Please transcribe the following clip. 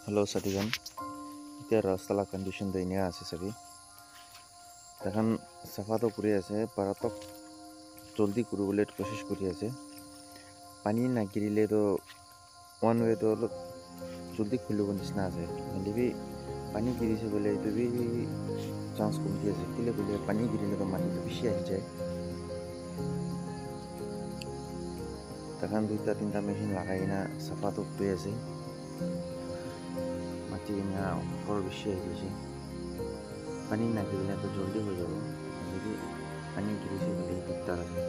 hello साथीगण এতিয়া ৰাস্তাৰ condition তো এনে আছে চাবি তখন সাফা তো কৰি আছে পাৰাতক জলদি কৰিবলৈ কোশিশ কৰি আছে পানী নাগিৰিলে তো ওৱান ৱে তো অলপ জলদি খুলিব নিচিনা আছে কিন্তু পানী গিৰিছে বোলে এইটো বি চান্স কমকি আছে কেলে বোলে পানী গিৰিলে তো মাটিটো বেছি আহি যায় তখন দুইটা তিনটা মেচিন লাগাই কিনা সাফা তো কৰি আছে মাটি না ওপৰ বেছি আহি গৈছে পানী নাগিৰিলে তো জলদি হৈ যাব যদি পানী গিৰিছে বোলে দিগদাৰ আছে